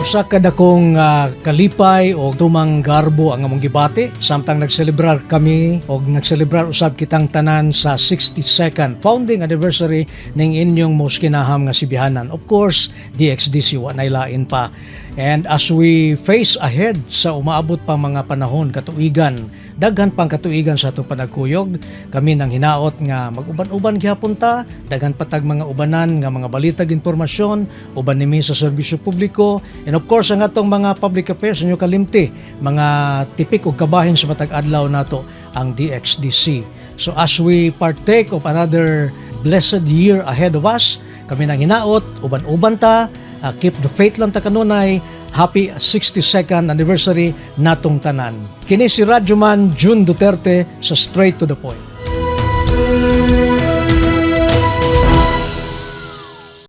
Usa ka dakong kalipay o tumang garbo ang among gibati samtang nagselebrar kami o nagselebrar usab kitang tanan sa 62nd founding anniversary ning inyong most kinaham nga sibihanan. Of course, DXDC wa nay lain pa. And as we face ahead sa umaabot pang mga panahon katuigan, daghan pang katuigan sa atong panagkuyog, kami nang hinaot nga mag-uban-uban gihapon ta, daghan patag mga ubanan nga mga balitag impormasyon, uban nimi sa serbisyo publiko, and of course ang atong mga public affairs inyo kalimti, mga tipik og kabahin sa matag adlaw nato ang DXDC. So as we partake of another blessed year ahead of us, kami nang hinaot, uban-uban ta, keep the faith lang ta kanunay. Happy 62nd anniversary natong tanan. Kini si Radyoman June Duterte sa Straight to the Point.